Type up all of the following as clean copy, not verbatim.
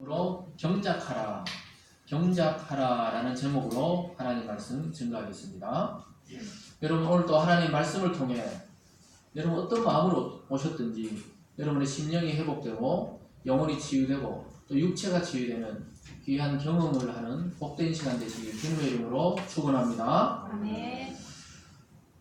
경작하라, 경작하라라는 제목으로 하나님 말씀 증거하겠습니다. 여러분 오늘 또 하나님 말씀을 통해 여러분 어떤 마음으로 오셨든지 여러분의 심령이 회복되고 영혼이 치유되고 또 육체가 치유되는 귀한 경험을 하는 복된 시간 되시길 주님의 이름으로 축원합니다. 아멘.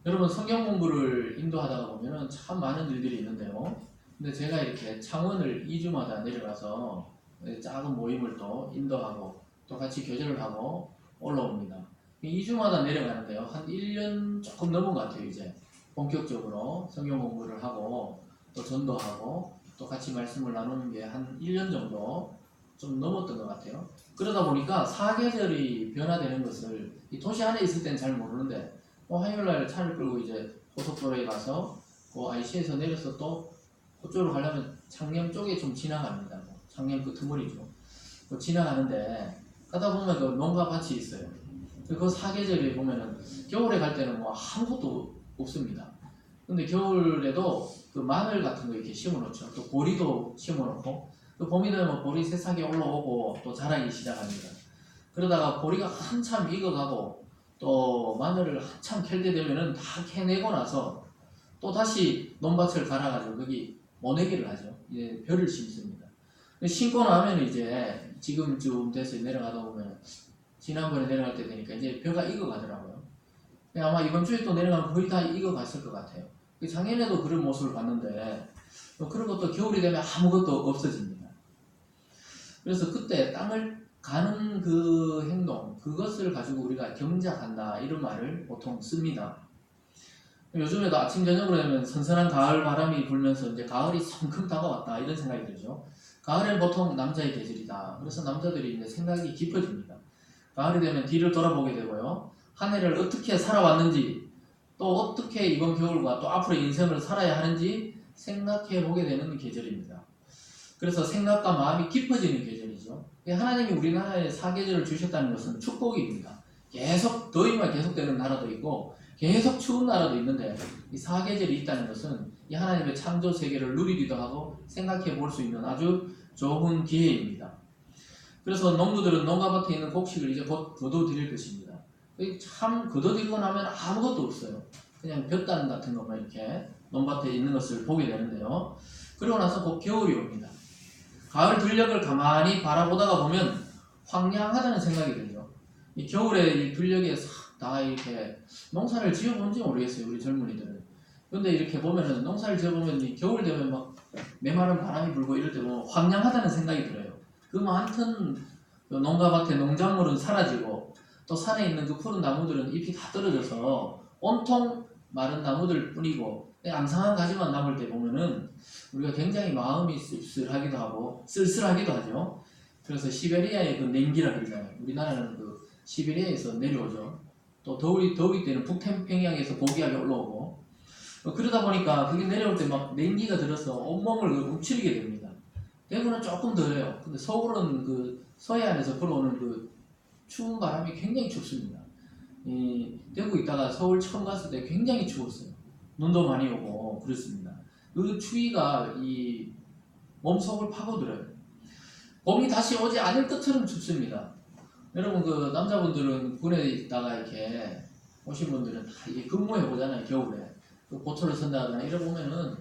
여러분 성경 공부를 인도하다가 보면은 참 많은 일들이 있는데요. 근데 제가 이렇게 창원을 2주마다 내려가서 작은 모임을 또 인도하고 또 같이 교제를 하고 올라옵니다. 2주마다 내려가는데요. 한 1년 조금 넘은 것 같아요. 이제 본격적으로 성경 공부를 하고 또 전도하고 또 같이 말씀을 나누는 게 한 1년 정도 좀 넘었던 것 같아요. 그러다 보니까 사계절이 변화되는 것을 이 도시 안에 있을 때는 잘 모르는데 화요일날 차를 끌고 이제 고속도로에 가서 그 IC에서 내려서 또 그쪽으로 가려면 창녕 쪽에 좀 지나갑니다. 창녕 그 트머리죠. 지나가는데 가다 보면 그 농가 밭이 있어요. 그 사계절에 보면은 겨울에 갈 때는 뭐 아무것도 없습니다. 근데 겨울에도 그 마늘 같은 거 이렇게 심어놓죠. 또 보리도 심어놓고 또 봄이 되면 보리 새싹이 올라오고 또 자라기 시작합니다. 그러다가 보리가 한참 익어가고 또 마늘을 한참 캘 때 되면은 다 캐내고 나서 또 다시 논밭을 갈아가지고 거기 모내기를 하죠. 이제 벼를 심습니다. 심고 나면 이제 지금쯤 돼서 내려가다 보면 지난번에 내려갈 때 되니까 이제 벼가 익어가더라고요. 아마 이번 주에 또 내려가면 거의 다 익어갔을 것 같아요. 작년에도 그런 모습을 봤는데 그런 것도 겨울이 되면 아무것도 없어집니다. 그래서 그때 땅을 가는 그 행동, 그것을 가지고 우리가 경작한다 이런 말을 보통 씁니다. 요즘에도 아침 저녁으로 되면 선선한 가을 바람이 불면서 이제 가을이 성큼 다가왔다 이런 생각이 들죠. 가을엔 보통 남자의 계절이다. 그래서 남자들이 이제 생각이 깊어집니다. 가을이 되면 뒤를 돌아보게 되고요. 한 해를 어떻게 살아왔는지 또 어떻게 이번 겨울과 또 앞으로 인생을 살아야 하는지 생각해 보게 되는 계절입니다. 그래서 생각과 마음이 깊어지는 계절이죠. 하나님이 우리나라에 사계절을 주셨다는 것은 축복입니다. 계속 더위만 계속되는 나라도 있고 계속 추운 나라도 있는데 이 사계절이 있다는 것은 이 하나님의 창조 세계를 누리기도 하고 생각해 볼 수 있는 아주 좋은 기회입니다. 그래서 농부들은 농가밭에 있는 곡식을 이제 곧 거둬들일 것입니다. 참 거둬들이고 나면 아무것도 없어요. 그냥 볕단 같은 것만 이렇게 논밭에 있는 것을 보게 되는데요. 그러고 나서 곧 겨울이 옵니다. 가을 들녘을 가만히 바라보다가 보면 황량하다는 생각이 들죠. 이 겨울에 이 들녘에 다 이렇게 농사를 지어본지 모르겠어요, 우리 젊은이들은. 근데 이렇게 보면은 농사를 지어보면 이 겨울 되면 막 메마른 바람이 불고 이럴 때 보면 황량하다는 생각이 들어요. 그 많던 농가밭에 농작물은 사라지고 또 산에 있는 그 푸른 나무들은 잎이 다 떨어져서 온통 마른 나무들 뿐이고 앙상한 가지만 남을 때 보면은 우리가 굉장히 마음이 씁쓸하기도 하고 쓸쓸하기도 하죠. 그래서 시베리아의 그 냉기라 그러잖아요. 우리나라는 그 시베리아에서 내려오죠. 또 더위 때는 북태평양에서 고기압이 올라오고 그러다 보니까 그게 내려올 때 막 냉기가 들어서 온몸을 움츠리게 됩니다. 대구는 조금 덜해요. 근데 서울은 그 서해안에서 불어오는 그 추운 바람이 굉장히 춥습니다. 대구 있다가 서울 처음 갔을 때 굉장히 추웠어요. 눈도 많이 오고 그렇습니다. 그 추위가 이 몸속을 파고들어요. 봄이 다시 오지 않을 것처럼 춥습니다. 여러분 그 남자분들은 군에 있다가 이렇게 오신 분들은 다 근무해 보잖아요. 겨울에 그 보초를 선다거나 이래 보면은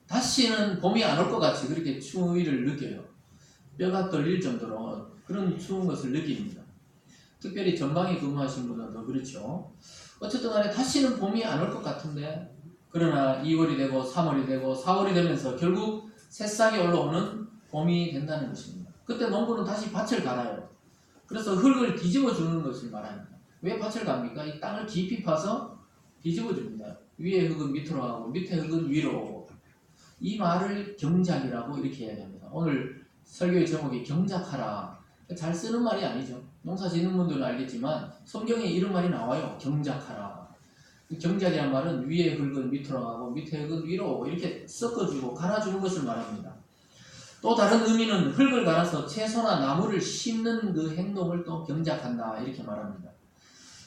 다시는 봄이 안 올 것 같이 그렇게 추위를 느껴요. 뼈가 떨릴 정도로 그런 추운 것을 느낍니다. 특별히 전방에 근무하신 분은 더 그렇죠. 어쨌든 간에 다시는 봄이 안 올 것 같은데 그러나 2월이 되고 3월이 되고 4월이 되면서 결국 새싹이 올라오는 봄이 된다는 것입니다. 그때 농부는 다시 밭을 갈아요. 그래서 흙을 뒤집어 주는 것을 말합니다. 왜 밭을 갑니까? 이 땅을 깊이 파서 뒤집어 줍니다. 위에 흙은 밑으로 가고 밑에 흙은 위로 오고 이 말을 경작이라고 이렇게 이야기합니다. 오늘 설교의 제목이 경작하라. 잘 쓰는 말이 아니죠. 농사 짓는 분들은 알겠지만 성경에 이런 말이 나와요. 경작하라. 경작이란 말은 위에 흙은 밑으로 가고 밑에 흙은 위로 오고 이렇게 섞어주고 갈아주는 것을 말합니다. 또 다른 의미는 흙을 갈아서 채소나 나무를 심는 그 행동을 또 경작한다 이렇게 말합니다.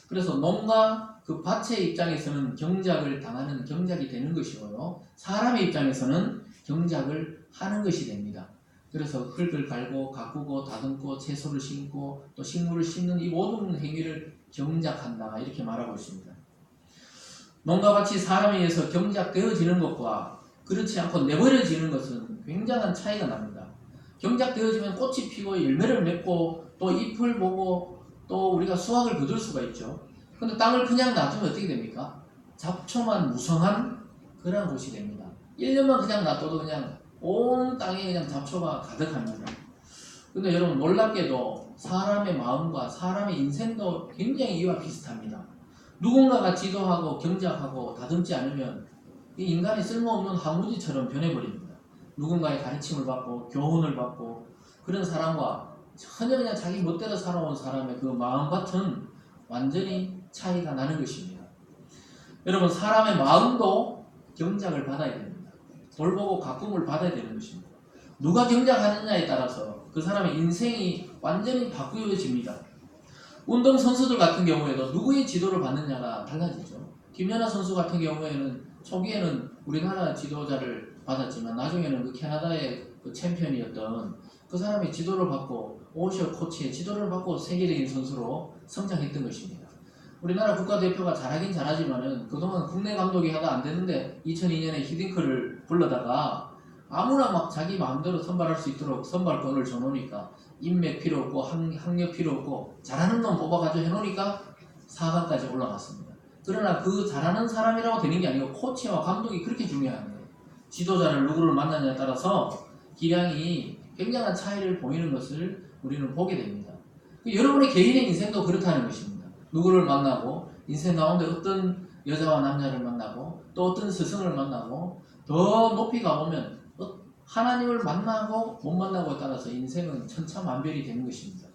그래서 농가 그 밭의 입장에서는 경작을 당하는 경작이 되는 것이고요. 사람의 입장에서는 경작을 하는 것이 됩니다. 그래서 흙을 갈고 가꾸고 다듬고 채소를 심고 또 식물을 심는 이 모든 행위를 경작한다 이렇게 말하고 있습니다. 농과 같이 사람에 의해서 경작되어지는 것과 그렇지 않고 내버려지는 것은 굉장한 차이가 납니다. 경작되어지면 꽃이 피고 열매를 맺고 또 잎을 보고 또 우리가 수확을 거둘 수가 있죠. 근데 땅을 그냥 놔두면 어떻게 됩니까? 잡초만 무성한 그런 곳이 됩니다. 1년만 그냥 놔둬도 그냥 온 땅에 그냥 잡초가 가득합니다. 근데 여러분 놀랍게도 사람의 마음과 사람의 인생도 굉장히 이와 비슷합니다. 누군가가 지도하고 경작하고 다듬지 않으면 이 인간이 쓸모없는 화무지처럼 변해버립니다. 누군가의 가르침을 받고 교훈을 받고 그런 사람과 전혀 그냥 자기 멋대로 살아온 사람의 그 마음과는 완전히 차이가 나는 것입니다. 여러분 사람의 마음도 경작을 받아야 됩니다. 돌보고 가꿈을 받아야 되는 것입니다. 누가 경작하느냐에 따라서 그 사람의 인생이 완전히 바꾸어집니다. 운동선수들 같은 경우에도 누구의 지도를 받느냐가 달라지죠. 김연아 선수 같은 경우에는 초기에는 우리나라 지도자를 받았지만 나중에는 그 캐나다의 그 챔피언이었던 그 사람의 지도를 받고 오셔 코치의 지도를 받고 세계적인 선수로 성장했던 것입니다. 우리나라 국가대표가 잘하긴 잘하지만은 그동안 국내 감독이 하다 안 되는데 2002년에 히딩크를 불러다가 아무나 막 자기 마음대로 선발할 수 있도록 선발권을 줘놓으니까 인맥 필요 없고 학력 필요 없고 잘하는 놈 뽑아가지고 해놓으니까 4강까지 올라갔습니다. 그러나 그 잘하는 사람이라고 되는 게 아니고 코치와 감독이 그렇게 중요한 거예요. 지도자를 누구를 만나냐에 따라서 기량이 굉장한 차이를 보이는 것을 우리는 보게 됩니다. 여러분의 개인의 인생도 그렇다는 것입니다. 누구를 만나고 인생 가운데 어떤 여자와 남자를 만나고 또 어떤 스승을 만나고 더 높이 가보면 하나님을 만나고 못 만나고에 따라서 인생은 천차만별이 되는 것입니다.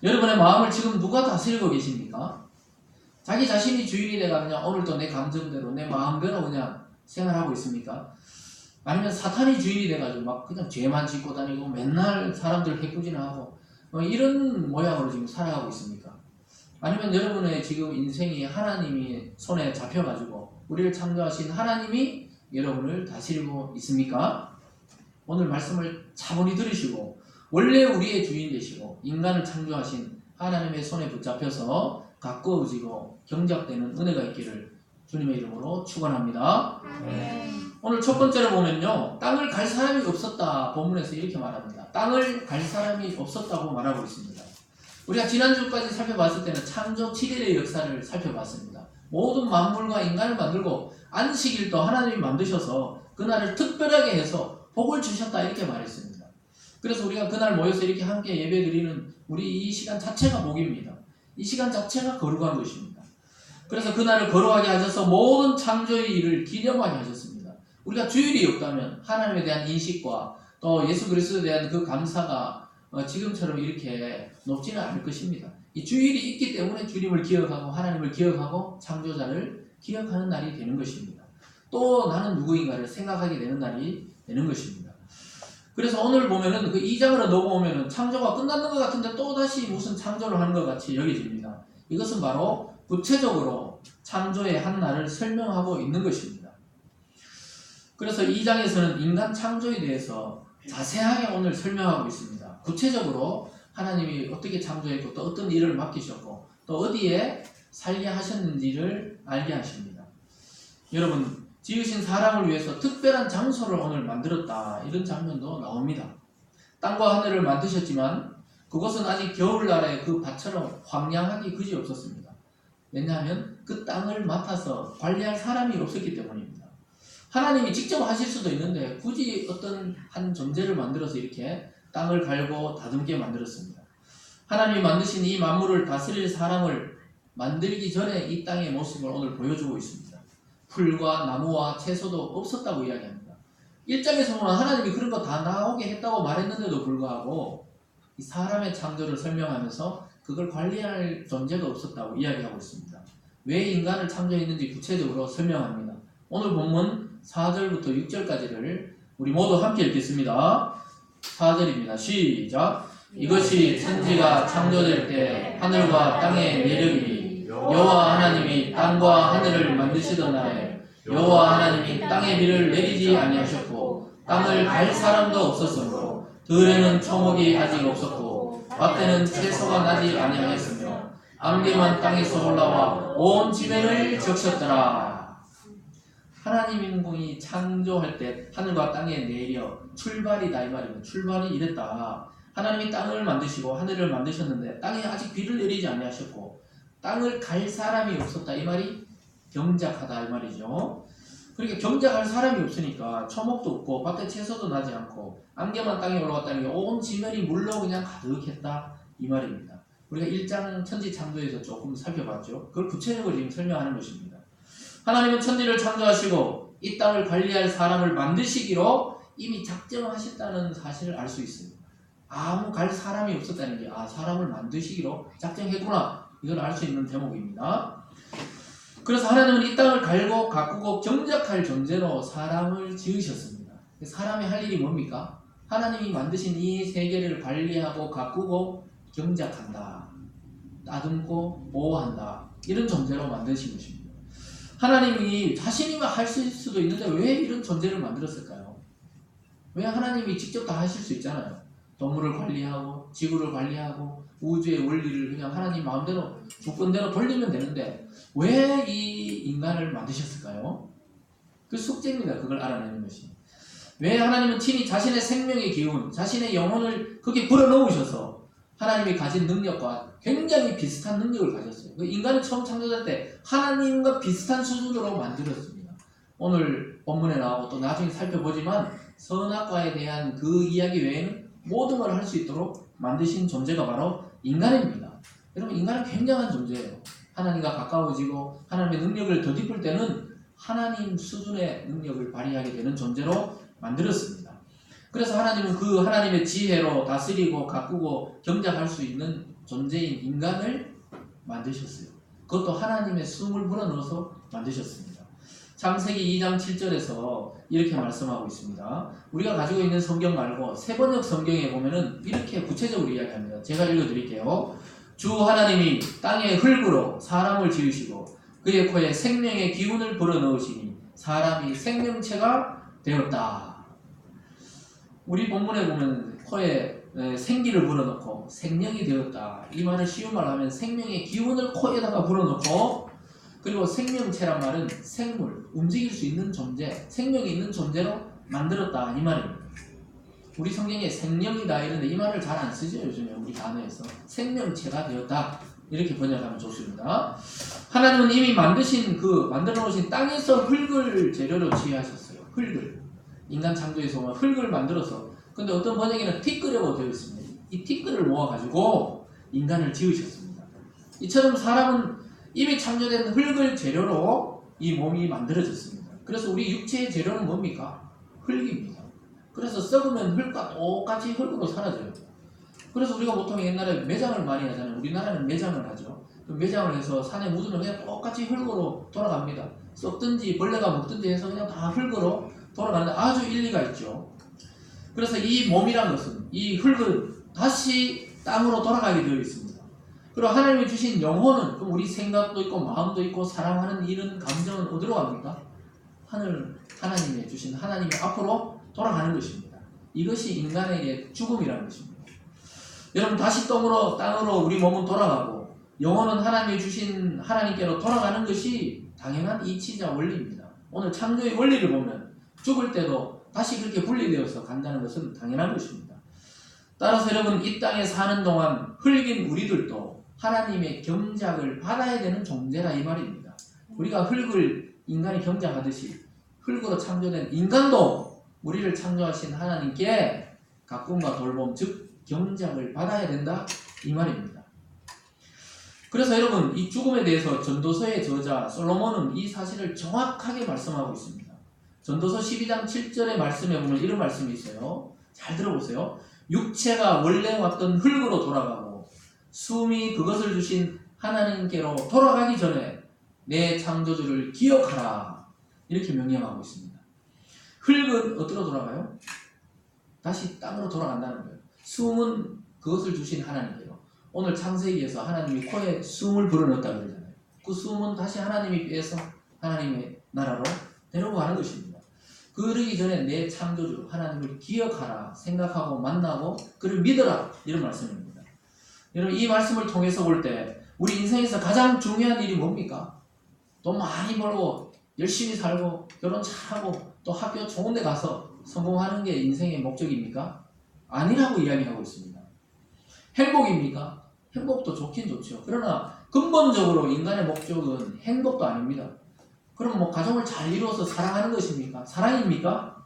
여러분의 마음을 지금 누가 다스리고 계십니까? 자기 자신이 주인이 돼가 그냥 오늘도 내 감정대로 내 마음대로 그냥 생활하고 있습니까? 아니면 사탄이 주인이 돼가지고 막 그냥 죄만 짓고 다니고 맨날 사람들 해꾸지나하고 이런 모양으로 지금 살아가고 있습니까? 아니면 여러분의 지금 인생이 하나님이 손에 잡혀가지고 우리를 창조하신 하나님이 여러분을 다스리고 있습니까? 오늘 말씀을 차분히 들으시고 원래 우리의 주인 되시고 인간을 창조하신 하나님의 손에 붙잡혀서 가까워지고 경작되는 은혜가 있기를 주님의 이름으로 축원합니다. 오늘 첫 번째로 보면요. 땅을 갈 사람이 없었다. 본문에서 이렇게 말합니다. 땅을 갈 사람이 없었다고 말하고 있습니다. 우리가 지난주까지 살펴봤을 때는 창조 7일의 역사를 살펴봤습니다. 모든 만물과 인간을 만들고 안식일도 하나님이 만드셔서 그날을 특별하게 해서 복을 주셨다 이렇게 말했습니다. 그래서 우리가 그날 모여서 이렇게 함께 예배드리는 우리 이 시간 자체가 복입니다. 이 시간 자체가 거룩한 것입니다. 그래서 그날을 거룩하게 하셔서 모든 창조의 일을 기념하게 하셨습니다. 우리가 주일이 없다면 하나님에 대한 인식과 또 예수 그리스도에 대한 그 감사가 지금처럼 이렇게 높지는 않을 것입니다. 이 주일이 있기 때문에 주님을 기억하고 하나님을 기억하고 창조자를 기억하는 날이 되는 것입니다. 또 나는 누구인가를 생각하게 되는 날이 되는 것입니다. 그래서 오늘 보면은 그 2장으로 넘어오면은 창조가 끝났는 것 같은데 또다시 무슨 창조를 하는 것 같이 여겨집니다. 이것은 바로 구체적으로 창조의 한 날을 설명하고 있는 것입니다. 그래서 2장에서는 인간 창조에 대해서 자세하게 오늘 설명하고 있습니다. 구체적으로 하나님이 어떻게 창조했고 또 어떤 일을 맡기셨고 또 어디에 살게 하셨는지를 알게 하십니다. 여러분 지으신 사람을 위해서 특별한 장소를 오늘 만들었다 이런 장면도 나옵니다. 땅과 하늘을 만드셨지만 그것은 아직 겨울날의 그 밭처럼 황량하기 그지없었습니다. 왜냐하면 그 땅을 맡아서 관리할 사람이 없었기 때문입니다. 하나님이 직접 하실 수도 있는데 굳이 어떤 한 존재를 만들어서 이렇게 땅을 갈고 다듬게 만들었습니다. 하나님이 만드신 이 만물을 다스릴 사람을 만들기 전에 이 땅의 모습을 오늘 보여주고 있습니다. 풀과 나무와 채소도 없었다고 이야기합니다. 1장에서 보면 하나님이 그런 거 다 나오게 했다고 말했는데도 불구하고 이 사람의 창조를 설명하면서 그걸 관리할 존재가 없었다고 이야기하고 있습니다. 왜 인간을 창조했는지 구체적으로 설명합니다. 오늘 본문 4절부터 6절까지를 우리 모두 함께 읽겠습니다. 4절입니다. 시작! 이것이 천지가 창조될 때 하늘과 땅의 매력이 여호와 하나님이 땅과 하늘을 만드시던 날에 여호와 하나님이 땅에 비를 내리지 아니하셨고 땅을 갈 사람도 없었으므로 들에는 초목이 아직 없었고 밭에는 채소가 나지 아니하였으며 안개만 땅에서 올라와 온 지면을 적셨더라. 하나님 인공이 창조할 때 하늘과 땅에 내려 출발이다 이 말이면 출발이 이랬다. 하나님이 땅을 만드시고 하늘을 만드셨는데 땅에 아직 비를 내리지 아니하셨고 땅을 갈 사람이 없었다 이 말이 경작하다 이 말이죠. 그러니까 경작할 사람이 없으니까 초목도 없고 밭에 채소도 나지 않고 안개만 땅에 올라왔다는 게 온 지면이 물로 그냥 가득했다 이 말입니다. 우리가 1장 천지창조에서 조금 살펴봤죠. 그걸 구체적으로 지금 설명하는 것입니다. 하나님은 천지를 창조하시고 이 땅을 관리할 사람을 만드시기로 이미 작정하셨다는 사실을 알 수 있습니다. 아무 갈 사람이 없었다는 게 사람을 만드시기로 작정했구나 이걸 알 수 있는 대목입니다. 그래서 하나님은 이 땅을 갈고 가꾸고 경작할 존재로 사람을 지으셨습니다. 사람이 할 일이 뭡니까? 하나님이 만드신 이 세계를 관리하고 가꾸고 경작한다. 따듬고 보호한다. 이런 존재로 만드신 것입니다. 하나님이 자신이만 할 수도 있는데 왜 이런 존재를 만들었을까요? 왜 하나님이 직접 다 하실 수 있잖아요. 동물을 관리하고 지구를 관리하고 우주의 원리를 그냥 하나님 마음대로 조건대로 돌리면 되는데 왜 이 인간을 만드셨을까요? 그 숙제입니다. 그걸 알아내는 것이. 왜 하나님은 친히 자신의 생명의 기운, 자신의 영혼을 거기에 불어넣으셔서 하나님이 가진 능력과 굉장히 비슷한 능력을 가졌어요. 그 인간은 처음 창조될 때 하나님과 비슷한 수준으로 만들었습니다. 오늘 본문에 나오고 또 나중에 살펴보지만 선악과에 대한 그 이야기 외에는 모든 걸 할 수 있도록 만드신 존재가 바로 인간입니다. 여러분 인간은 굉장한 존재예요. 하나님과 가까워지고 하나님의 능력을 덧입을 때는 하나님 수준의 능력을 발휘하게 되는 존재로 만들었습니다. 그래서 하나님은 그 하나님의 지혜로 다스리고 가꾸고 경작할 수 있는 존재인 인간을 만드셨어요. 그것도 하나님의 숨을 불어넣어서 만드셨습니다. 창세기 2장 7절에서 이렇게 말씀하고 있습니다. 우리가 가지고 있는 성경 말고 세번역 성경에 보면은 이렇게 구체적으로 이야기합니다. 제가 읽어드릴게요. 주 하나님이 땅의 흙으로 사람을 지으시고 그의 코에 생명의 기운을 불어넣으시니 사람이 생명체가 되었다. 우리 본문에 보면 코에 생기를 불어넣고 생명이 되었다. 이 말을 쉬운 말로 하면 생명의 기운을 코에다가 불어넣고 그리고 생명체란 말은 생물, 움직일 수 있는 존재, 생명이 있는 존재로 만들었다 이 말입니다. 우리 성경에 생명이다 이런데 이 말을 잘 안 쓰죠. 요즘에 우리 단어에서 생명체가 되었다 이렇게 번역하면 좋습니다. 하나님은 이미 만들어 놓으신 땅에서 흙을 재료로 취하셨어요. 흙을 인간 창조에서 흙을 만들어서 근데 어떤 번역에는 티끌이라고 되어 있습니다. 이 티끌을 모아가지고 인간을 지으셨습니다. 이처럼 사람은 이미 창조된 흙을 재료로 이 몸이 만들어졌습니다. 그래서 우리 육체의 재료는 뭡니까? 흙입니다. 그래서 썩으면 흙과 똑같이 흙으로 사라져요. 그래서 우리가 보통 옛날에 매장을 많이 하잖아요. 우리나라는 매장을 하죠. 매장을 해서 산에 묻으면 그냥 똑같이 흙으로 돌아갑니다. 썩든지 벌레가 먹든지 해서 그냥 다 흙으로 돌아가는데 아주 일리가 있죠. 그래서 이 몸이란 것은 이 흙은 다시 땅으로 돌아가게 되어 있습니다. 그리고 하나님이 주신 영혼은 그럼 우리 생각도 있고 마음도 있고 사랑하는 이런 감정은 어디로 갑니까? 하나님이 주신 하나님의 앞으로 돌아가는 것입니다. 이것이 인간에게 죽음이라는 것입니다. 여러분 다시 땅으로 우리 몸은 돌아가고 영혼은 하나님이 주신 하나님께로 돌아가는 것이 당연한 이치자 원리입니다. 오늘 창조의 원리를 보면 죽을 때도 다시 그렇게 분리되어서 간다는 것은 당연한 것입니다. 따라서 여러분 이 땅에 사는 동안 흙인 우리들도 하나님의 경작을 받아야 되는 존재라 이 말입니다. 우리가 흙을 인간이 경작하듯이 흙으로 창조된 인간도 우리를 창조하신 하나님께 가꿈과 돌봄 즉 경작을 받아야 된다 이 말입니다. 그래서 여러분 이 죽음에 대해서 전도서의 저자 솔로몬은 이 사실을 정확하게 말씀하고 있습니다. 전도서 12장 7절의 말씀에 보면 이런 말씀이 있어요. 잘 들어보세요. 육체가 원래 왔던 흙으로 돌아가고 숨이 그것을 주신 하나님께로 돌아가기 전에 내 창조주를 기억하라 이렇게 명령하고 있습니다. 흙은 어디로 돌아가요? 다시 땅으로 돌아간다는 거예요. 숨은 그것을 주신 하나님께로. 오늘 창세기에서 하나님이 코에 숨을 불어넣었다고 그러잖아요. 그 숨은 다시 하나님이 빼서 하나님의 나라로 데려가는 것입니다. 그러기 전에 내 창조주 하나님을 기억하라, 생각하고 만나고 그를 믿어라, 이런 말씀입니다. 여러분, 이 말씀을 통해서 볼 때 우리 인생에서 가장 중요한 일이 뭡니까? 돈 많이 벌고 열심히 살고 결혼 잘하고 또 학교 좋은 데 가서 성공하는 게 인생의 목적입니까? 아니라고 이야기하고 있습니다. 행복입니까? 행복도 좋긴 좋죠. 그러나 근본적으로 인간의 목적은 행복도 아닙니다. 그럼 뭐 가정을 잘 이루어서 사랑하는 것입니까? 사랑입니까?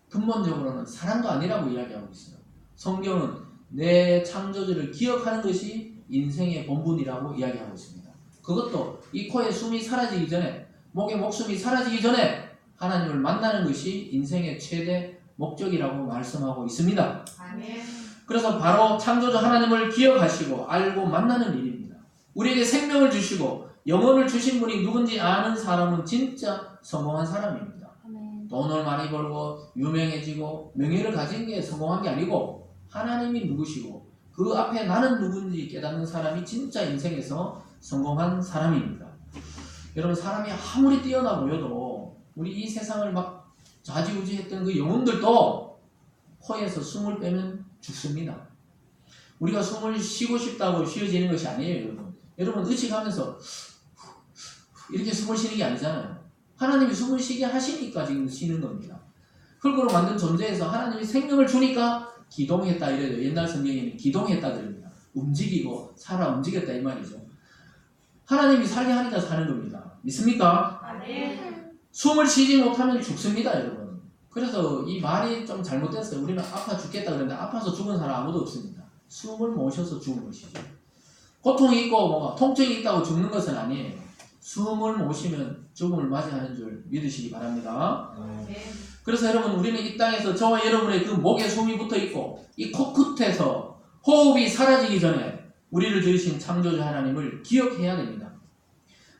근본적으로는 사랑도 아니라고 이야기하고 있어요. 성경은 내 창조주를 기억하는 것이 인생의 본분이라고 이야기하고 있습니다. 그것도 이 코에 숨이 사라지기 전에, 목에 목숨이 사라지기 전에 하나님을 만나는 것이 인생의 최대 목적이라고 말씀하고 있습니다. 아멘. 그래서 바로 창조주 하나님을 기억하시고 알고 만나는 일입니다. 우리에게 생명을 주시고 영혼을 주신 분이 누군지 아는 사람은 진짜 성공한 사람입니다. 아멘. 돈을 많이 벌고 유명해지고 명예를 가진 게 성공한 게 아니고 하나님이 누구시고 그 앞에 나는 누군지 깨닫는 사람이 진짜 인생에서 성공한 사람입니다. 여러분, 사람이 아무리 뛰어나 보여도 우리 이 세상을 막 좌지우지했던 그 영혼들도 코에서 숨을 빼면 죽습니다. 우리가 숨을 쉬고 싶다고 쉬어지는 것이 아니에요, 여러분. 여러분, 의식하면서 이렇게 숨을 쉬는 게 아니잖아요. 하나님이 숨을 쉬게 하시니까 지금 쉬는 겁니다. 흙으로 만든 존재에서 하나님이 생명을 주니까 기동했다 이래요. 옛날 성경에는 기동했다 그럽니다. 움직이고 살아 움직였다 이 말이죠. 하나님이 살게 하니까 사는 겁니다. 믿습니까? 아멘. 숨을 쉬지 못하면 죽습니다, 여러분. 그래서 이 말이 좀 잘못됐어요. 우리는 아파 죽겠다 그랬는데 아파서 죽은 사람 아무도 없습니다. 숨을 못 쉬어서 죽은 것이죠. 고통이 있고 뭐가 통증이 있다고 죽는 것은 아니에요. 숨을 못 쉬면 죽음을 맞이하는 줄 믿으시기 바랍니다. 아멘. 그래서 여러분, 우리는 이 땅에서 저와 여러분의 그 목에 숨이 붙어 있고 이 코끝에서 호흡이 사라지기 전에 우리를 지으신 창조주 하나님을 기억해야 됩니다.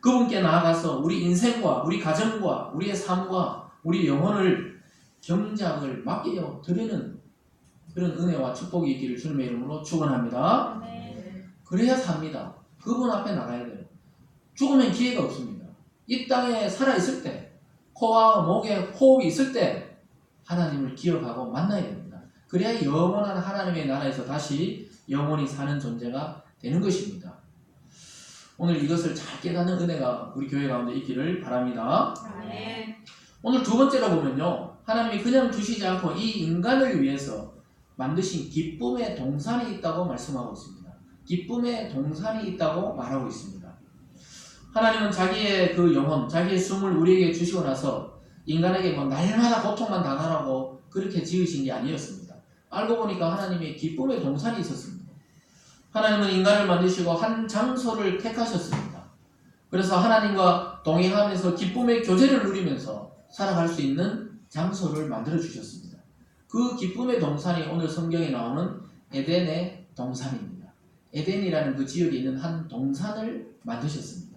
그분께 나아가서 우리 인생과 우리 가정과 우리의 삶과 우리 영혼을 경작을 맡겨 드리는 그런 은혜와 축복이 있기를 주님의 이름으로 축원합니다. 아멘. 그래야 삽니다. 그분 앞에 나가야 돼요. 죽으면 기회가 없습니다. 이 땅에 살아있을 때, 코와 목에 호흡이 있을 때 하나님을 기억하고 만나야 됩니다. 그래야 영원한 하나님의 나라에서 다시 영원히 사는 존재가 되는 것입니다. 오늘 이것을 잘 깨닫는 은혜가 우리 교회 가운데 있기를 바랍니다. 아멘. 오늘 두 번째로 보면요, 하나님이 그냥 두시지 않고 이 인간을 위해서 만드신 기쁨의 동산이 있다고 말씀하고 있습니다. 기쁨의 동산이 있다고 말하고 있습니다. 하나님은 자기의 그 영혼, 자기의 숨을 우리에게 주시고 나서 인간에게 뭐 날마다 고통만 당하라고 그렇게 지으신 게 아니었습니다. 알고 보니까 하나님의 기쁨의 동산이 있었습니다. 하나님은 인간을 만드시고 한 장소를 택하셨습니다. 그래서 하나님과 동행하면서 기쁨의 교제를 누리면서 살아갈 수 있는 장소를 만들어 주셨습니다. 그 기쁨의 동산이 오늘 성경에 나오는 에덴의 동산입니다. 에덴이라는 그 지역에 있는 한 동산을 만드셨습니다.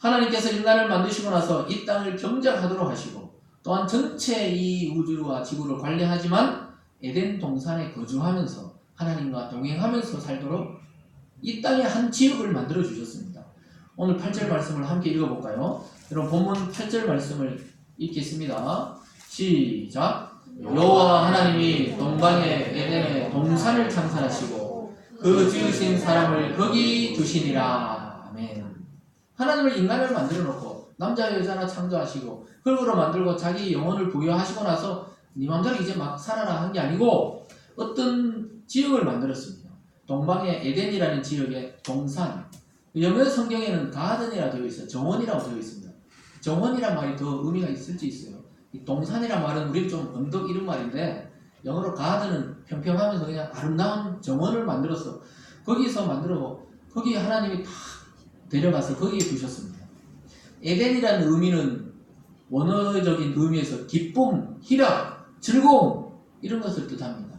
하나님께서 인간을 만드시고 나서 이 땅을 경작하도록 하시고 또한 전체 이 우주와 지구를 관리하지만 에덴 동산에 거주하면서 하나님과 동행하면서 살도록 이 땅의 한 지역을 만들어 주셨습니다. 오늘 8절 말씀을 함께 읽어볼까요? 여러분, 본문 8절 말씀을 읽겠습니다. 시작. 여호와 하나님이 동방의 에덴에 동산을 창설하시고 그 지으신 사람을 거기 두시니라. 아멘. 하나님을 인간을 만들어 놓고 남자 여자나 창조하시고 흙으로 만들고 자기 영혼을 부여하시고 나서 네 맘대로 이제 막 살아라 한 게 아니고 어떤 지역을 만들었습니다. 동방의 에덴이라는 지역의 동산, 영어 성경에는 가든이라 되어 있어요. 정원이라고 되어 있습니다. 정원이란 말이 더 의미가 있을지 있어요. 이 동산이란 말은 우리 좀 언덕 이런 말인데 영어로 가든은 평평하면서 그냥 아름다운 정원을 만들어서 거기서 만들고 거기에 하나님이 다 데려가서 거기에 두셨습니다. 에덴이라는 의미는 원어적인 의미에서 기쁨, 희락, 즐거움 이런 것을 뜻합니다.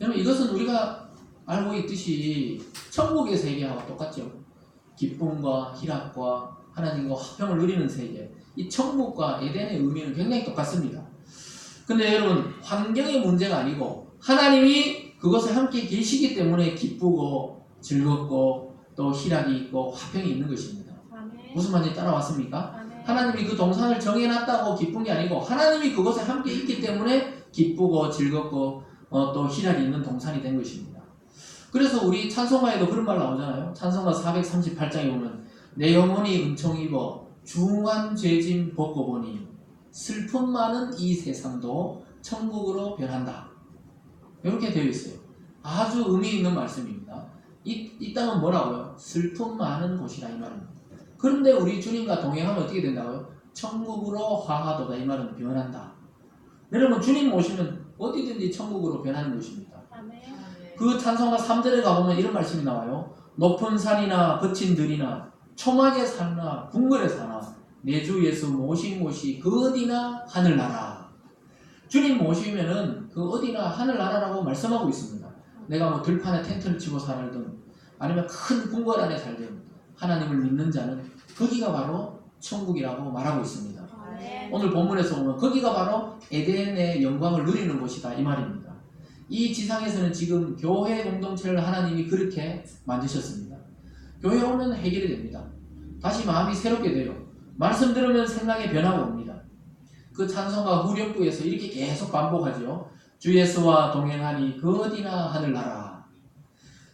여러분, 이것은 우리가 알고 있듯이 천국의 세계하고 똑같죠. 기쁨과 희락과 하나님과 화평을 누리는 세계, 이 천국과 에덴의 의미는 굉장히 똑같습니다. 근데 여러분, 환경의 문제가 아니고 하나님이 그것에 함께 계시기 때문에 기쁘고 즐겁고 또 희락이 있고 화평이 있는 것입니다. 아멘. 무슨 말인지 따라왔습니까? 아멘. 하나님이 그 동산을 정해놨다고 기쁜 게 아니고 하나님이 그곳에 함께 있기 때문에 기쁘고 즐겁고 또 희락이 있는 동산이 된 것입니다. 그래서 우리 찬송가에도 그런 말 나오잖아요. 찬송가 438장에 보면 내 영혼이 은총 입어 중한 죄짐 벗고 보니 슬픔 많은 이 세상도 천국으로 변한다. 이렇게 되어 있어요. 아주 의미 있는 말씀입니다. 이 땅은 뭐라고요? 슬픔 많은 곳이라 이 말입니다. 그런데 우리 주님과 동행하면 어떻게 된다고요? 천국으로 화하도다 이 말은 변한다. 여러분 주님 모시면 어디든지 천국으로 변하는 것입니다. 그 찬송가 3절에 가보면 이런 말씀이 나와요. 높은 산이나 거친 들이나 초막의 산이나 궁궐의 산아 내 주 예수 모신 곳이 그 어디나 하늘나라. 주님 모시면은 그 어디나 하늘나라라고 말씀하고 있습니다. 내가 뭐 들판에 텐트를 치고 살든 아니면 큰 궁궐 안에 살든 하나님을 믿는 자는 거기가 바로 천국이라고 말하고 있습니다. 오늘 본문에서 보면 거기가 바로 에덴의 영광을 누리는 곳이다 이 말입니다. 이 지상에서는 지금 교회 공동체를 하나님이 그렇게 만드셨습니다. 교회 오면 해결이 됩니다. 다시 마음이 새롭게 돼요. 말씀 들으면 생각의 변화가 옵니다. 그 찬송가 후렴구에서 이렇게 계속 반복하죠. 주 예수와 동행하니 그 어디나 하늘나라.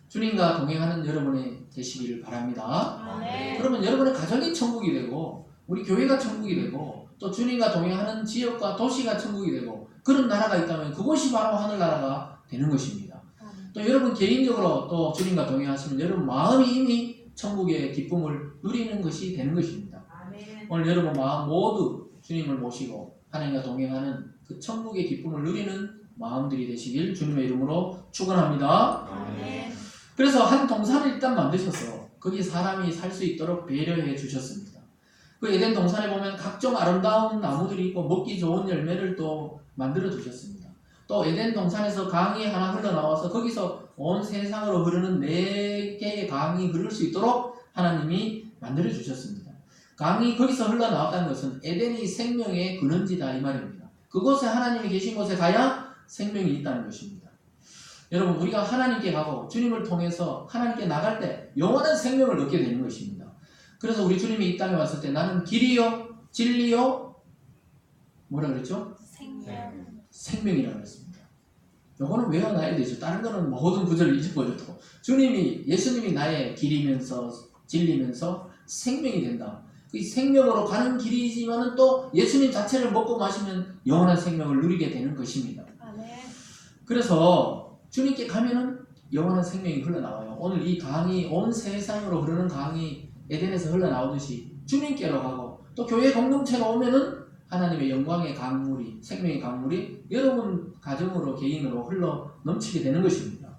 주님과 동행하는 여러분이 되시기를 바랍니다. 그러면 여러분의 가정이 천국이 되고 우리 교회가 천국이 되고 또 주님과 동행하는 지역과 도시가 천국이 되고 그런 나라가 있다면 그곳이 바로 하늘나라가 되는 것입니다. 또 여러분 개인적으로 또 주님과 동행하시면 여러분 마음이 이미 천국의 기쁨을 누리는 것이 되는 것입니다. 오늘 여러분 마음 모두 주님을 모시고 하나님과 동행하는 그 천국의 기쁨을 누리는 마음들이 되시길 주님의 이름으로 축원합니다. 그래서 한 동산을 일단 만드셔서 거기 사람이 살 수 있도록 배려해 주셨습니다. 그 에덴 동산에 보면 각종 아름다운 나무들이 있고 먹기 좋은 열매를 또 만들어 두셨습니다. 또 에덴 동산에서 강이 하나 흘러나와서 거기서 온 세상으로 흐르는 4개의 강이 흐를 수 있도록 하나님이 만들어 주셨습니다. 강이 거기서 흘러나왔다는 것은 에덴이 생명의 근원지다 이 말입니다. 그곳에 하나님이 계신 곳에 가야 생명이 있다는 것입니다. 여러분 우리가 하나님께 가고 주님을 통해서 하나님께 나갈 때 영원한 생명을 얻게 되는 것입니다. 그래서 우리 주님이 이 땅에 왔을 때 나는 길이요 진리요 뭐라 그랬죠? 생명이라고 했습니다. 요거는 외워놔야 되죠. 다른 거는 모든 구절을 잊어버려도 주님이 예수님이 나의 길이면서 진리면서 생명이 된다. 그 생명으로 가는 길이지만은 또 예수님 자체를 먹고 마시면 영원한 생명을 누리게 되는 것입니다. 그래서 주님께 가면은 영원한 생명이 흘러나와요. 오늘 이 강이 온 세상으로 흐르는 강이 에덴에서 흘러나오듯이 주님께로 가고 또 교회 공동체로 오면은 하나님의 영광의 강물이 생명의 강물이 여러분 가정으로 개인으로 흘러 넘치게 되는 것입니다.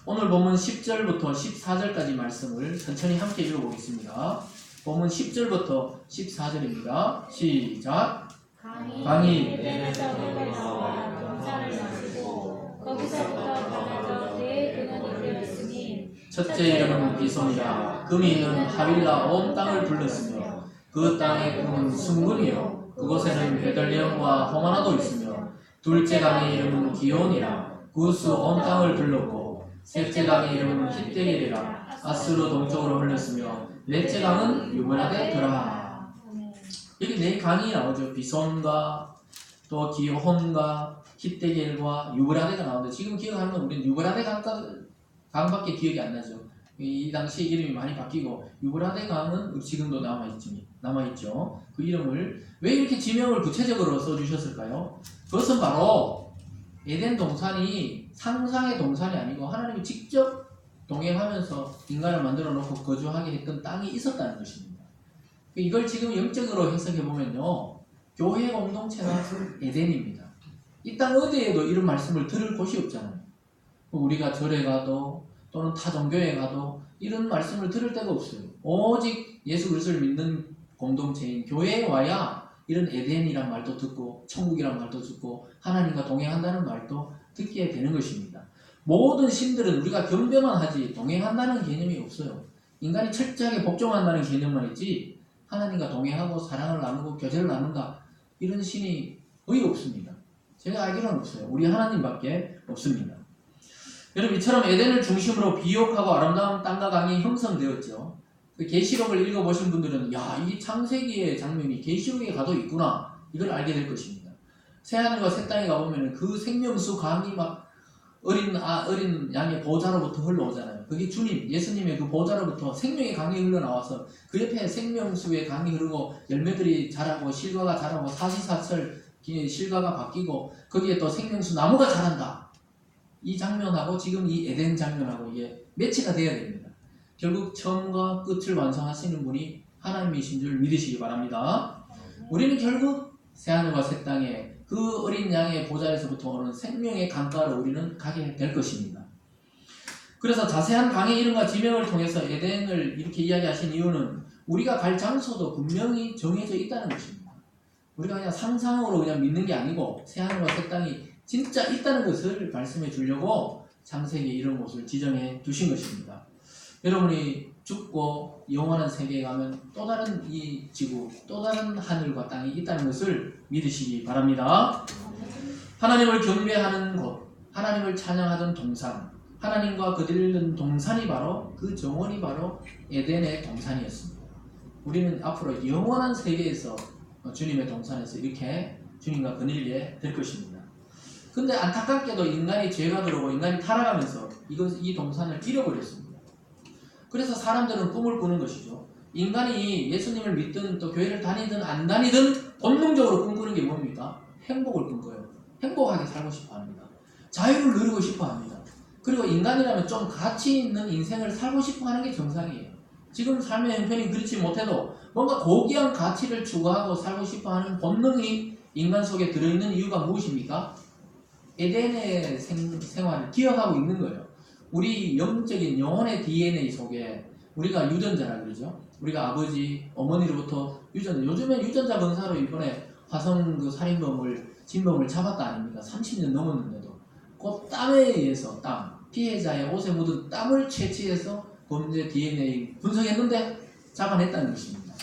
오늘 본문 10절부터 14절까지 말씀을 천천히 함께 읽어보겠습니다. 본문 10절부터 14절입니다. 시작. 강이 에덴에서 흘러나와 동산을 만들고 거기서부터 변해서 그의 근원이 되었으니 첫째 이름은 비손이라 금이 있는 하빌라 온 땅을 불렀으며 그 땅의 금은 순금이요 그곳에는 베들레헴과 호마나도 있으며 둘째 강의 이름은 기온이라 구스 온 땅을 불렀고 셋째 강의 이름은 힛데겔이라 아스루 동쪽으로 흘렀으며 넷째 강은 유브라데더라. 여기 4강이 나오죠. 비손과 또 기온과 힛데겔과 유브라데가 나오는데 지금 기억하는 건 우리는 유브라데 강밖에 기억이 안 나죠. 이 당시 이름이 많이 바뀌고 유브라데 강은 지금도 남아있죠. 그 이름을 왜 이렇게 지명을 구체적으로 써주셨을까요? 그것은 바로 에덴 동산이 상상의 동산이 아니고 하나님이 직접 동행하면서 인간을 만들어 놓고 거주하게 했던 땅이 있었다는 것입니다. 이걸 지금 영적으로 해석해보면요 교회 공동체가 에덴입니다. 이 땅 어디에도 이런 말씀을 들을 곳이 없잖아요. 우리가 절에 가도 또는 타 종교에 가도 이런 말씀을 들을 데가 없어요. 오직 예수 그리스도를 믿는 공동체인 교회에 와야 이런 에덴이란 말도 듣고 천국이란 말도 듣고 하나님과 동행한다는 말도 듣게 되는 것입니다. 모든 신들은 우리가 경배만 하지 동행한다는 개념이 없어요. 인간이 철저하게 복종한다는 개념만 있지 하나님과 동행하고 사랑을 나누고 교제를 나눈다 이런 신이 거의 없습니다. 제가 알기로는 없어요. 우리 하나님밖에 없습니다. 여러분 이처럼 에덴을 중심으로 비옥하고 아름다운 땅과 강이 형성되었죠. 그 계시록을 읽어보신 분들은 야, 이 창세기의 장면이 계시록에 가도 있구나 이걸 알게 될 것입니다. 새하늘과 새 땅에 가보면 그 생명수 강이 막 어린 양의 보좌로부터 흘러오잖아요. 그게 주님, 예수님의 그 보좌로부터 생명의 강이 흘러나와서 그 옆에 생명수의 강이 흐르고 열매들이 자라고 실과가 자라고 사시사철 실과가 바뀌고 거기에 또 생명수 나무가 자란다. 이 장면하고 지금 이 에덴 장면하고 이게 매치가 돼야 됩니다. 결국 처음과 끝을 완성하시는 분이 하나님이신 줄 믿으시기 바랍니다. 우리는 결국 새하늘과 새 땅에 그 어린 양의 보좌에서부터 오는 생명의 강가로 우리는 가게 될 것입니다. 그래서 자세한 강의 이름과 지명을 통해서 에덴을 이렇게 이야기하신 이유는 우리가 갈 장소도 분명히 정해져 있다는 것입니다. 우리가 그냥 상상으로 그냥 믿는 게 아니고 새하늘과 새 땅이 진짜 있다는 것을 말씀해 주려고 창세기에 이런 곳을 지정해 두신 것입니다. 여러분이 죽고 영원한 세계에 가면 또 다른 이 지구, 또 다른 하늘과 땅이 있다는 것을 믿으시기 바랍니다. 하나님을 경배하는 곳, 하나님을 찬양하던 동산, 하나님과 거들는 동산이 바로 그 정원이 바로 에덴의 동산이었습니다. 우리는 앞으로 영원한 세계에서 주님의 동산에서 이렇게 주님과 거닐게 될 것입니다. 근데 안타깝게도 인간이 죄가 들어오고 인간이 타락하면서 이 동산을 잃어버렸습니다. 그래서 사람들은 꿈을 꾸는 것이죠. 인간이 예수님을 믿든 또 교회를 다니든 안 다니든 본능적으로 꿈꾸는 게 뭡니까? 행복을 꿈꿔요. 행복하게 살고 싶어 합니다. 자유를 누리고 싶어 합니다. 그리고 인간이라면 좀 가치 있는 인생을 살고 싶어 하는 게 정상이에요. 지금 삶의 형편이 그렇지 못해도 뭔가 고귀한 가치를 추구하고 살고 싶어 하는 본능이 인간 속에 들어있는 이유가 무엇입니까? 에덴의 생활을 기억하고 있는 거예요. 우리 영적인 영혼의 DNA 속에 우리가 유전자라 그러죠. 우리가 아버지, 어머니로부터 유전자. 요즘엔 유전자 검사로 이번에 화성 그 살인범을 진범을 잡았다 아닙니까? 30년 넘었는데도 그 땀에 의해서 피해자의 옷에 묻은 땀을 채취해서 범죄 DNA 분석했는데 잡아냈다는 것입니다.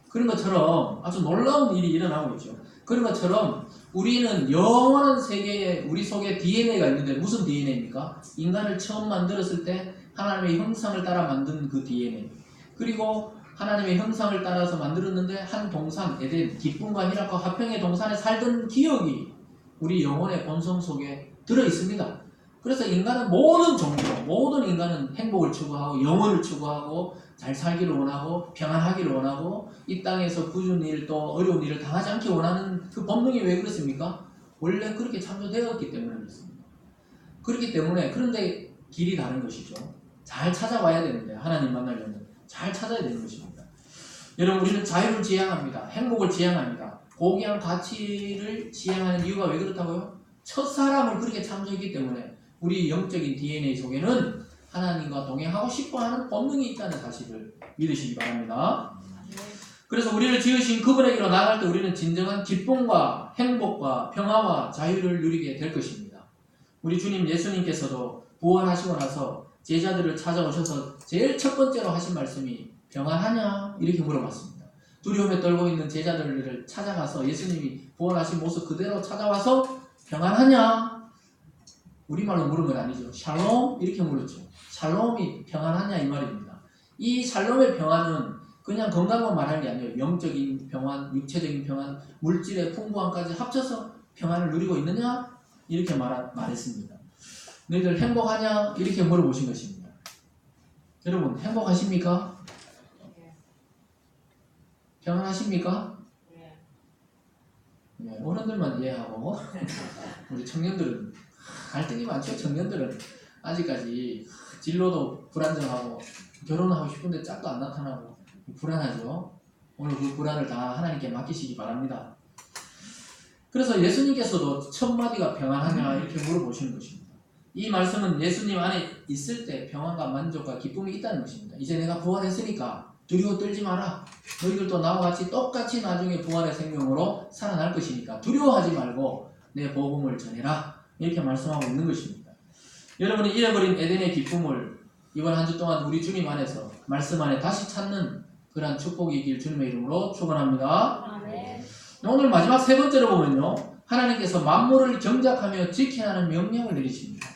그런 것처럼 아주 놀라운 일이 일어나고 있죠. 그런 것처럼 우리는 영원한 세계에 우리 속에 DNA가 있는데 무슨 DNA입니까? 인간을 처음 만들었을 때 하나님의 형상을 따라 만든 그 DNA. 그리고 하나님의 형상을 따라서 만들었는데 한 동산, 에덴, 기쁨과 희락과 화평의 동산에 살던 기억이 우리 영혼의 본성 속에 들어있습니다. 그래서 인간은 모든 종교, 모든 인간은 행복을 추구하고 영혼을 추구하고 잘 살기를 원하고 평안하기를 원하고 이 땅에서 굳은 일 또 어려운 일을 당하지 않기 원하는 그 본능이 왜 그렇습니까? 원래 그렇게 창조되었기 때문에 그렇습니다. 그렇기 때문에 그런데 길이 다른 것이죠. 잘 찾아와야 되는데 하나님 만나려면 잘 찾아야 되는 것입니다. 여러분 우리는 자유를 지향합니다. 행복을 지향합니다. 고귀한 가치를 지향하는 이유가 왜 그렇다고요? 첫 사람을 그렇게 창조했기 때문에 우리 영적인 DNA 속에는 하나님과 동행하고 싶어하는 본능이 있다는 사실을 믿으시기 바랍니다. 그래서 우리를 지으신 그분에게로 나갈 때 우리는 진정한 기쁨과 행복과 평화와 자유를 누리게 될 것입니다. 우리 주님 예수님께서도 부활하시고 나서 제자들을 찾아오셔서 제일 첫 번째로 하신 말씀이 평안하냐? 이렇게 물어봤습니다. 두려움에 떨고 있는 제자들을 찾아가서 예수님이 부활하신 모습 그대로 찾아와서 평안하냐? 우리말로 물은 건 아니죠. 샬롬? 이렇게 물었죠. 샬롬이 평안하냐 이 말입니다. 이 샬롬의 평안은 그냥 건강만 말하는 게 아니에요. 영적인 평안, 육체적인 평안, 물질의 풍부함까지 합쳐서 평안을 누리고 있느냐? 이렇게 말했습니다. 너희들 행복하냐? 이렇게 물어보신 것입니다. 여러분 행복하십니까? 평안하십니까? 네, 어른들만 이해하고 우리 청년들은 갈등이 많죠. 청년들은 아직까지 진로도 불안정하고 결혼하고 싶은데 짝도 안 나타나고 불안하죠. 오늘 그 불안을 다 하나님께 맡기시기 바랍니다. 그래서 예수님께서도 첫 마디가 평안하냐 이렇게 물어보시는 것입니다. 이 말씀은 예수님 안에 있을 때 평안과 만족과 기쁨이 있다는 것입니다. 이제 내가 부활했으니까 두려워 떨지 마라. 너희들도 나와 같이 똑같이 나중에 부활의 생명으로 살아날 것이니까 두려워하지 말고 내 복음을 전해라. 이렇게 말씀하고 있는 것입니다. 여러분이 잃어버린 에덴의 기쁨을 이번 한 주 동안 우리 주님 안에서 말씀 안에 다시 찾는 그러한 축복이 있길 주님의 이름으로 축원합니다. 아멘. 오늘 마지막 세 번째로 보면요. 하나님께서 만물을 경작하며 지키라는 명령을 내리십니다.